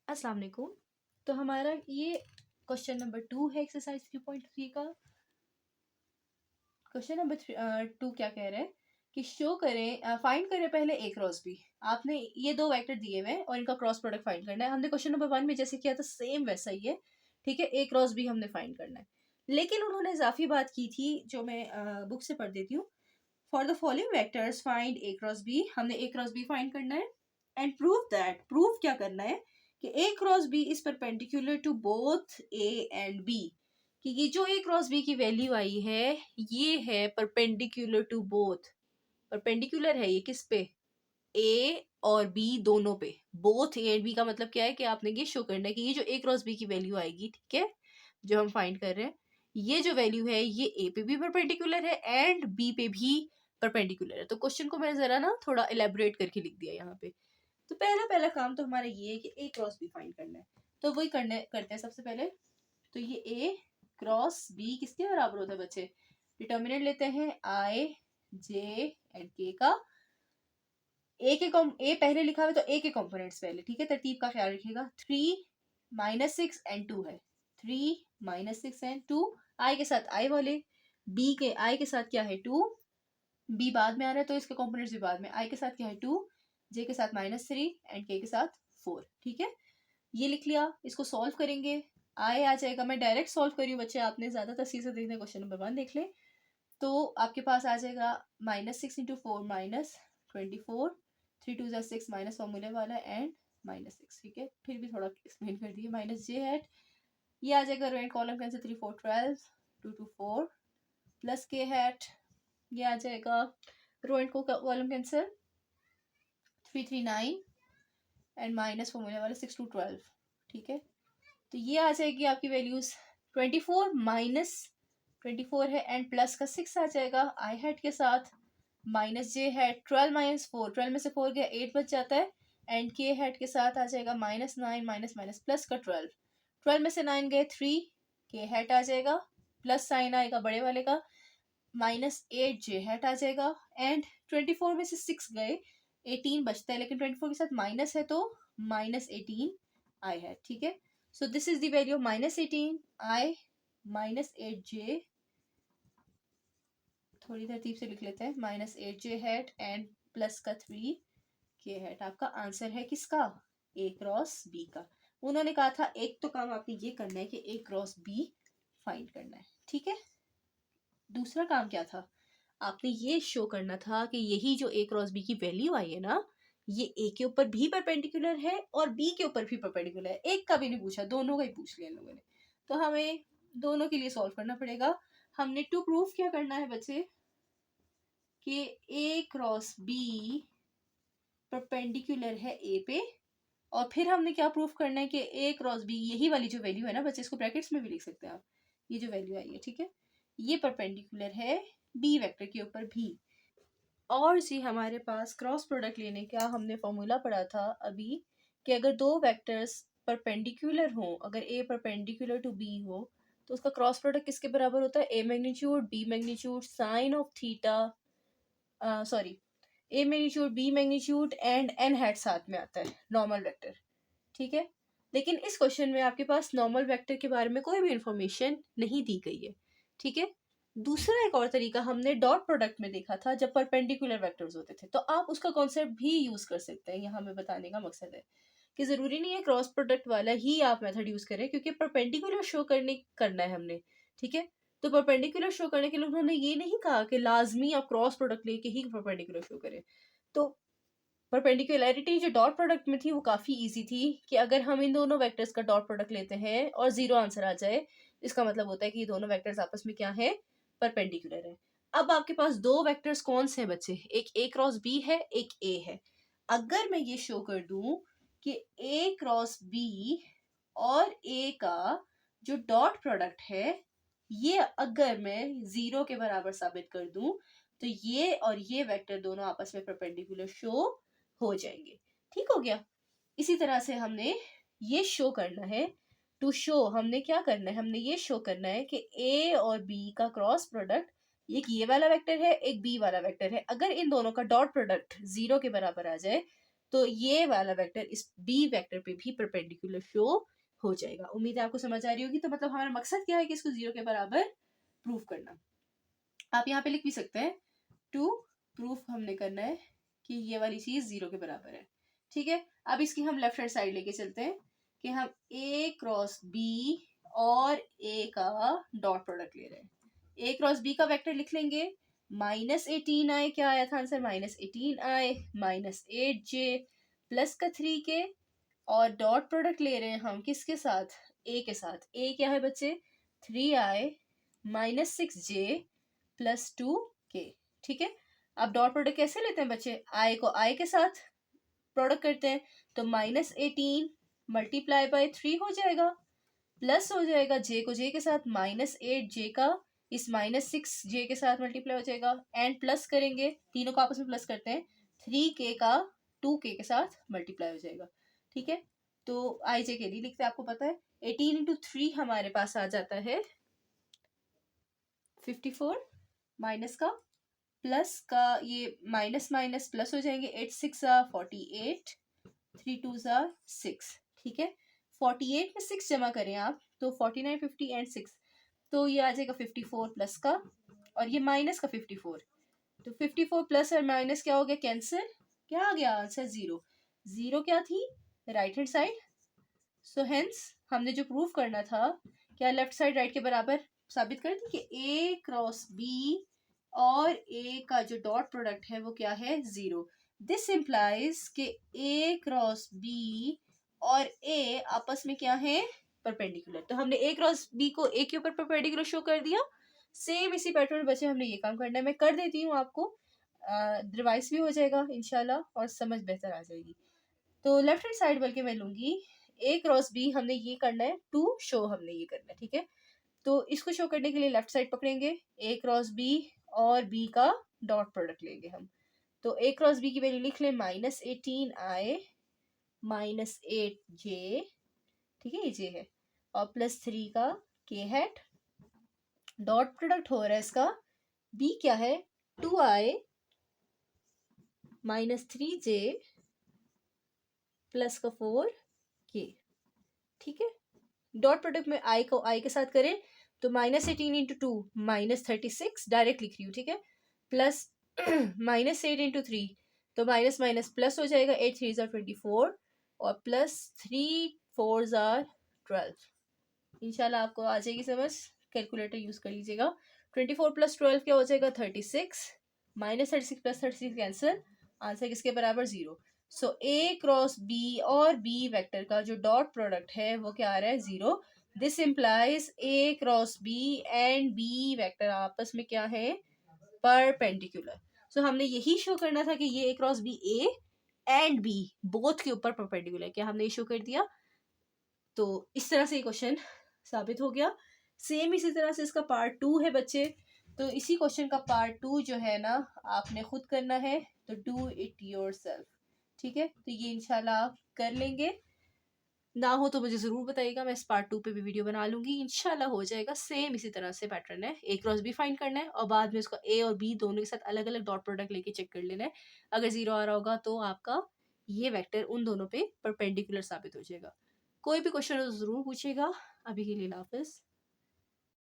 अस्सलाम वालेकुम। तो हमारा ये क्वेश्चन नंबर 2 है एक्सरसाइज 3.3 का। क्वेश्चन नंबर 2 क्या कह रहा है कि शो करें, फाइंड करें पहले ए क्रॉस बी। आपने ये दो वेक्टर दिए हुए हैं और इनका क्रॉस प्रोडक्ट फाइंड करना है। हमने क्वेश्चन नंबर 1 में जैसे किया था सेम वैसा ही है, ठीक है। ए क्रॉस बी हमने फाइंड करना है, लेकिन उन्होंने इजाफी बात की थी जो मैं बुक से पढ़ देती हूँ। For the following vectors find A cross B. हमने ए क्रॉस बी फाइंड करना है एंड प्रूव दैट, प्रूव क्या करना है कि A cross B is perpendicular to both A and B, कि ये जो ए क्रॉस बी की वैल्यू आई है ये है परपेंडिकुलर टू बोथ। परपेंडिकुलर है ये किस पे? ए और बी दोनों पे। बोथ ए एंड बी का मतलब क्या है कि आपने ये शो करना है कि ये जो ए क्रॉस बी की वैल्यू आएगी, ठीक है, जो हम फाइंड कर रहे हैं, ये जो वैल्यू है ये ए पे भी परपेंडिकुलर है एंड बी पे भी परपेंडिकुलर है। तो क्वेश्चन को मैंने जरा ना थोड़ा एलेबोरेट करके लिख दिया यहाँ पे। तो पहला पहला काम तो हमारा ये है कि ए क्रॉस बी फाइंड करना है। तो वही करते हैं सबसे पहले। तो ये ए क्रॉस बी किसके बराबर होता है बच्चे? डिटर्मिनेंट लेते हैं आई जे एंड के का। ए पहले लिखा हुआ है तो ए के कंपोनेंट्स पहले, ठीक है, तरतीब का ख्याल रखिएगा। 3 - 6 एंड 2 है। 3 - 6 एंड 2 आई के साथ आई वाले, बी के आई के साथ क्या है 2, बी बाद में आ रहा है तो इसके कंपोनेंट्स भी बाद में। आई के साथ क्या है 2, जे के साथ -3 एंड के साथ 4, ठीक है। ये लिख लिया। इसको सॉल्व करेंगे, आई आ जाएगा। मैं डायरेक्ट सॉल्व करी हूँ बच्चे, आपने ज्यादा तफसील से देखना, क्वेश्चन नंबर 1 देख ले। तो आपके पास आ जाएगा -6 × 4 -24, 3 × 2 = 6 माइनस फॉर्मूले वाला एंड -6, ठीक है। फिर भी थोड़ा एक्सप्लेन कर दिए। -j हैट, ये आ जाएगा row and column cancel, 3 4 12, 2 2 4 plus K hat, ये आ जाएगा row and column cancel, 3 3 9 and minus फॉर्मूले वाला 6 2 12, ठीक है। तो ये आ जाएगी आपकी वैल्यूज। 24 माइनस 24 है एंड प्लस का 6 आ जाएगा आई हैट के साथ, माइनस जे हैट 12 - 4, 12 में से 4 गया 8 बच जाता है एंड के हैट के साथ आ जाएगा -9 माइनस माइनस प्लस का 12, 12 में से 9 गए 3, के हैट आ जाएगा, प्लस साइन आएगा बड़े वाले का, -8 जे हैट आ जाएगा एंड 24 में से 6 गए 18 बचता है, लेकिन 24 के साथ माइनस है तो -18 आई हैट, ठीक है। So this is the value of -18 I -8j, थोड़ी तरतीब से लिख लेते हैं, -8j हैट एंड प्लस का 3 के हैट। आपका आंसर है किसका? ए क्रॉस बी का। उन्होंने कहा था एक तो काम आपने ये करना है कि ए क्रॉस बी फाइंड करना है, ठीक है। दूसरा काम क्या था? आपने ये शो करना था कि यही जो ए क्रॉस बी की वैल्यू आई है ना, ये ए के ऊपर भी परपेंडिकुलर है और बी के ऊपर भी परपेंडिकुलर है। एक का भी नहीं पूछा, दोनों का ही पूछ लिया इन लोगों ने। तो हमें दोनों के लिए सॉल्व करना पड़ेगा। हमने टू प्रूफ क्या करना है बच्चे कि ए क्रॉस बी परपेंडिकुलर है ए पे, और फिर हमने क्या प्रूफ करना है कि ए क्रॉस बी, यही वाली जो वैल्यू है ना बच्चे, इसको ब्रैकेट्स में भी लिख सकते हैं आप, ये जो वैल्यू आई है, ठीक है, ये परपेंडिकुलर है बी वेक्टर के ऊपर भी। और जी हमारे पास क्रॉस प्रोडक्ट लेने का हमने फॉर्मूला पढ़ा था अभी कि अगर दो वेक्टर्स परपेंडिकुलर हो, अगर ए परपेंडिकुलर टू बी हो, तो उसका क्रॉस प्रोडक्ट किसके बराबर होता है? A magnitude B magnitude sine of theta, sorry, A magnitude B magnitude and N hat साथ में आता है, नॉर्मल वेक्टर, ठीक है। लेकिन इस क्वेश्चन में आपके पास नॉर्मल वेक्टर के बारे में कोई भी इंफॉर्मेशन नहीं दी गई है, ठीक है। दूसरा एक और तरीका हमने डॉट प्रोडक्ट में देखा था जब परपेंडिकुलर वेक्टर्स होते थे, तो आप उसका कॉन्सेप्ट भी यूज कर सकते हैं। यहाँ हमें बताने का मकसद है कि जरूरी नहीं है क्रॉस प्रोडक्ट वाला ही आप मेथड यूज करें, क्योंकि परपेंडिकुलर शो करना है हमने, ठीक है। तो परपेंडिकुलर शो करने के लिए उन्होंने ये नहीं कहा कि लाजमी आप क्रॉस प्रोडक्ट लेके ही परपेंडिकुलर शो करें। तो परपेंडिकुलरिटी जो डॉट प्रोडक्ट में थी वो काफ़ी इजी थी कि अगर हम इन दोनों वेक्टर्स का डॉट प्रोडक्ट लेते हैं और जीरो आंसर आ जाए, इसका मतलब होता है कि ये दोनों वेक्टर्स आपस में क्या है? परपेंडिकुलर है। अब आपके पास दो वेक्टर्स कौन से हैं बच्चे? एक ए क्रॉस बी है, एक ए है। अगर मैं ये शो कर दूं कि ए क्रॉस बी और ए का जो डॉट प्रोडक्ट है, ये अगर मैं जीरो के बराबर साबित कर दूं, तो ये और ये वेक्टर दोनों आपस में परपेंडिकुलर शो हो जाएंगे, ठीक हो गया। इसी तरह से हमने ये शो करना है, टू शो हमने क्या करना है, हमने ये शो करना है कि ए और बी का क्रॉस प्रोडक्ट, एक ये वाला वेक्टर है एक बी वाला वेक्टर है, अगर इन दोनों का डॉट प्रोडक्ट जीरो के बराबर आ जाए तो ये वाला वेक्टर इस बी वेक्टर पे भी परपेंडिकुलर शो हो जाएगा। उम्मीद है आपको समझ आ रही होगी। तो मतलब हमारा मकसद क्या है कि इसको 0 के बराबर प्रूफ करना। आप यहाँ पे लिख भी सकते हैं टू प्रूफ हमने करना है कि ये वाली चीज 0 के बराबर है। ठीक है, अब इसकी हम लेफ्ट हैंड साइड लेके चलते हैं कि हम ए क्रॉस बी और ए का डॉट प्रोडक्ट ले रहे हैं। ए क्रॉस बी का वेक्टर लिख लेंगे, -18i, क्या आया था आंसर, -18i -8j प्लस का 3k, और डॉट प्रोडक्ट ले रहे हैं हम किसके साथ, ए के साथ। ए क्या है बच्चे, 3i -6j प्लस 2k। ठीक है, अब डॉट प्रोडक्ट कैसे लेते हैं बच्चे, आई को आई के साथ प्रोडक्ट करते हैं, तो -18 मल्टीप्लाई बाय 3 हो जाएगा, प्लस हो जाएगा जे को जे के साथ, -8j का इस -6j के साथ मल्टीप्लाई हो जाएगा, एंड प्लस करेंगे, तीनों को आपस में प्लस करते हैं, 3k का 2k के साथ मल्टीप्लाई हो जाएगा। ठीक है, तो आई जे के लिए लिखते हैं, आपको पता है 18 इंटू 3 हमारे पास आ जाता है 54, माइनस का प्लस का ये माइनस माइनस प्लस हो जाएंगे, 8 6 48, 3 2 6। ठीक है, 48 में 6 जमा करें आप तो 49 50 एंड 6, तो ये आ जाएगा 54 प्लस का, और ये माइनस का 54, तो 54 प्लस और माइनस क्या हो गया, कैंसिल, क्या आ गया आंसर 0। 0 क्या थी, right hand side. So hence हमने जो प्रूफ करना था, क्या लेफ्ट साइड राइट के बराबर साबित कर दी कि ए क्रॉस बी और ए का जो डॉट प्रोडक्ट है वो क्या है, 0। दिस इम्प्लाइज कि ए क्रॉस बी और ए आपस में क्या है, परपेंडिकुलर। तो हमने ए क्रॉस बी को ए के ऊपर परपेंडिकुलर शो कर दिया। सेम इसी पैटर्न बच्चे हमने ये काम करना है, मैं कर देती हूँ आपको, रिवाइज भी हो जाएगा इंशाल्लाह और समझ बेहतर आ जाएगी। तो लेफ्ट हैंड साइड बल्कि मैं लूंगी ए क्रॉस बी, हमने ये करना है टू शो, हमने ये करना है। ठीक है, तो इसको शो करने के लिए लेफ्ट साइड पकड़ेंगे, ए क्रॉस बी और बी का डॉट प्रोडक्ट लेंगे हम। तो ए क्रॉस बी की वैल्यू लिख लें, -18i -8j, ठीक है ये जे है, और प्लस 3 का k हैट, डॉट प्रोडक्ट हो रहा है इसका, b क्या है, 2i -3j प्लस का 4k। ठीक है, डॉट प्रोडक्ट में आई को आई के साथ करें तो -18 इंटू 2 -36, डायरेक्ट लिख रही हूँ। ठीक है, प्लस -8 इंटू 3 तो माइनस माइनस प्लस हो जाएगा, 8 3 24 और प्लस 3 4 12। इंशाल्लाह आपको आ जाएगी समझ, कैलकुलेटर यूज कर लीजिएगा। 24 प्लस 12 क्या हो जाएगा, 36, -36 प्लस 36 कैंसिल, आंसर किसके बराबर, 0। सो ए क्रॉस बी और बी वेक्टर का जो डॉट प्रोडक्ट है वो क्या आ रहा है, 0। This implies A cross B and B vector आपस में क्या है, परपेंडिकुलर। सो हमने यही शो करना था कि ये A cross B A and B both के ऊपर परपेंडिकुलर, क्या हमने ये शो कर दिया। तो इस तरह से ये क्वेश्चन साबित हो गया। सेम इसी तरह से इसका पार्ट 2 है बच्चे, तो इसी क्वेश्चन का पार्ट 2 जो है ना आपने खुद करना है, तो डू इट योरसेल्फ। ठीक है, तो ये इंशाल्लाह आप कर लेंगे, ना हो तो मुझे ज़रूर बताइएगा, मैं इस पार्ट 2 पे भी वीडियो बना लूंगी, इंशाल्लाह हो जाएगा। सेम इसी तरह से पैटर्न है, ए क्रॉस बी फाइंड करना है और बाद में उसका ए और बी दोनों के साथ अलग अलग डॉट प्रोडक्ट लेके चेक कर लेना है। अगर 0 आ रहा होगा तो आपका ये वेक्टर उन दोनों पे परपेंडिकुलर साबित हो जाएगा। कोई भी क्वेश्चन हो तो ज़रूर पूछेगा। अभी के लिए हाफिज़।